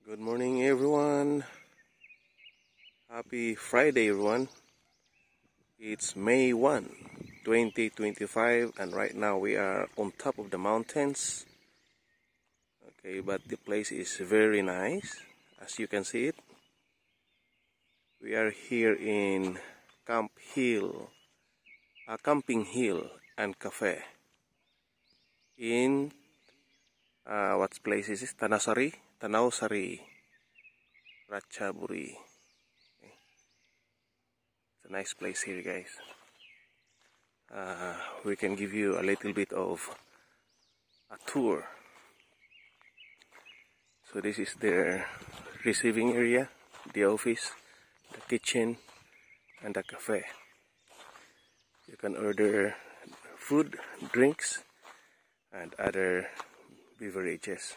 Good morning, everyone. Happy Friday, everyone. It's May 1, 2025, and right now we are on top of the mountains. Okay, but the place is very nice, as you can see it. We are here in Camping Hill and Cafe in what place is this? Tanausari, Ratchaburi. It's a nice place here, guys. We can give you a little bit of a tour. So this is their receiving area, the office, the kitchen, and the cafe. You can order food, drinks, and other beverages.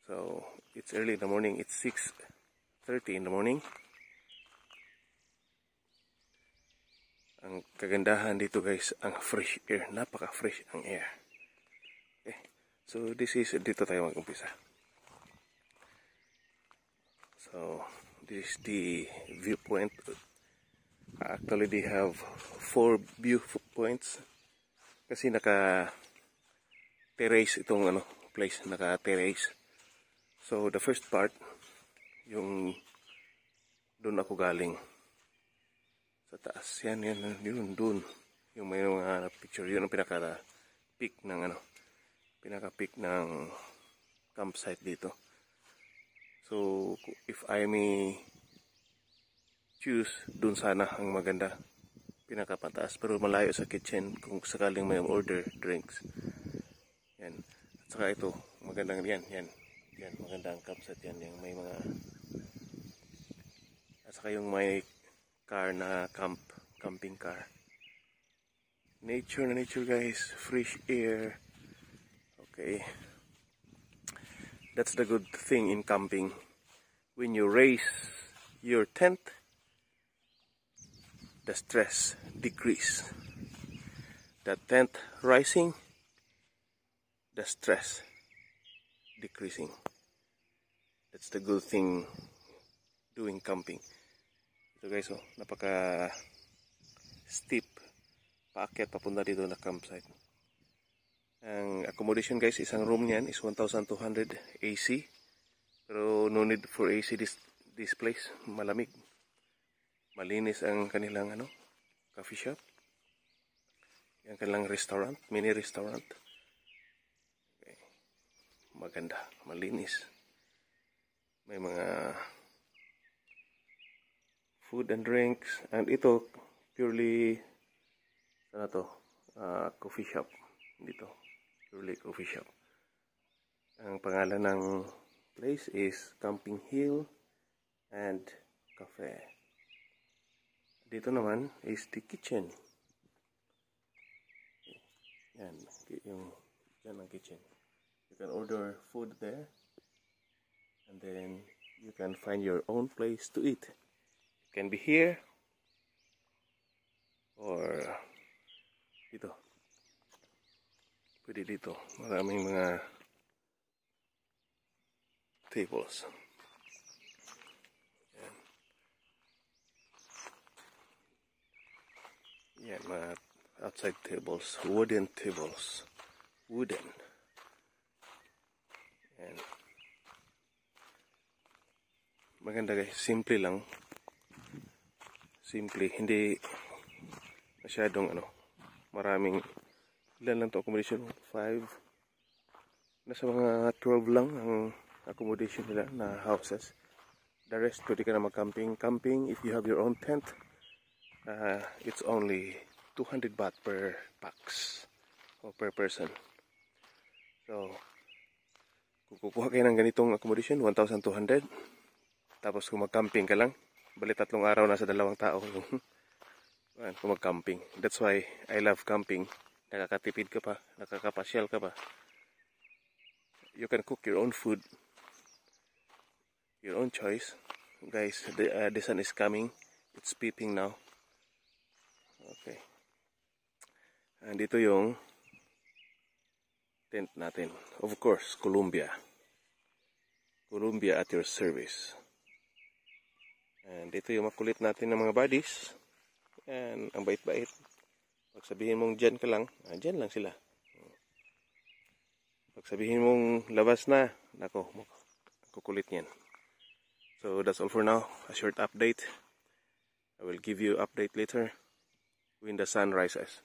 So it's early in the morning. It's 6:30 in the morning. Ang kagandahan dito, guys, ang fresh air. Napaka-fresh ang air. Okay. So dito tayo mag-umpisa. So this is the viewpoint. Actually they have 4 viewpoints kasi naka-terrace itong place, naka-terrace. So the first part, yung doon ako galing sa taas, yun doon, yung may mga picture, yun ang pinaka-peak ng campsite dito. So if I may choose, doon sana ang maganda, pinakapataas, pero malayo sa kitchen kung sakaling may order drinks. Yan. At saka ito, magandang yan, magandang campsite yan, yung may mga, at saka yung may car na camping car. Nature na nature, guys, fresh air. Okay. That's the good thing in camping. When you raise your tent, the stress decrease. The tent rising, the stress decreasing. That's the good thing doing camping. Ito, guys, napaka steep paakyat papunta dito na campsite. Ang accommodation, guys, isang room niyan is 1,200 AC. Pero no need for AC this place. Malamig. Malinis ang kanilang coffee shop. Ang kanilang restaurant, mini restaurant. Okay. Maganda, malinis. May mga food and drinks, and ito purely coffee shop dito. Purely coffee shop. Ang pangalan ng place is Camping Hill and Cafe. Dito naman is the kitchen. Yan ang kitchen. You can order food there, and then you can find your own place to eat. It can be here or dito. Pwede dito. Maraming mga tables. Yan, mga outside tables, wooden tables. Wooden. Yan. Maganda, guys, simple lang. Simple, hindi masyadong maraming. Ilan lang to accommodation? 5. Nasa mga 12 lang ang accommodation nila na houses. The rest, pwede ka na mag-camping. Camping, if you have your own tent, it's only 200 baht per pax or per person. So kung kukuha kayo ng ganitong accommodation, 1,200. Tapos kung mag-camping ka lang, bali 3 araw na sa 2 tao kung mag-camping. That's why I love camping. Nakakatipid ka pa, nakakapasyal ka pa. You can cook your own food, your own choice. Guys, the sun is coming. It's peeping now. Okay. And dito yung tent natin. Of course, Columbia Columbia at your service. And dito yung makulit natin ng mga buddies. And ang bait-bait. Pag sabihin mong dyan ka lang, dyan lang sila. Pag sabihin mong labas na, nako, kukulit niyan. So that's all for now. A short update. I will give you update later when the sun rises.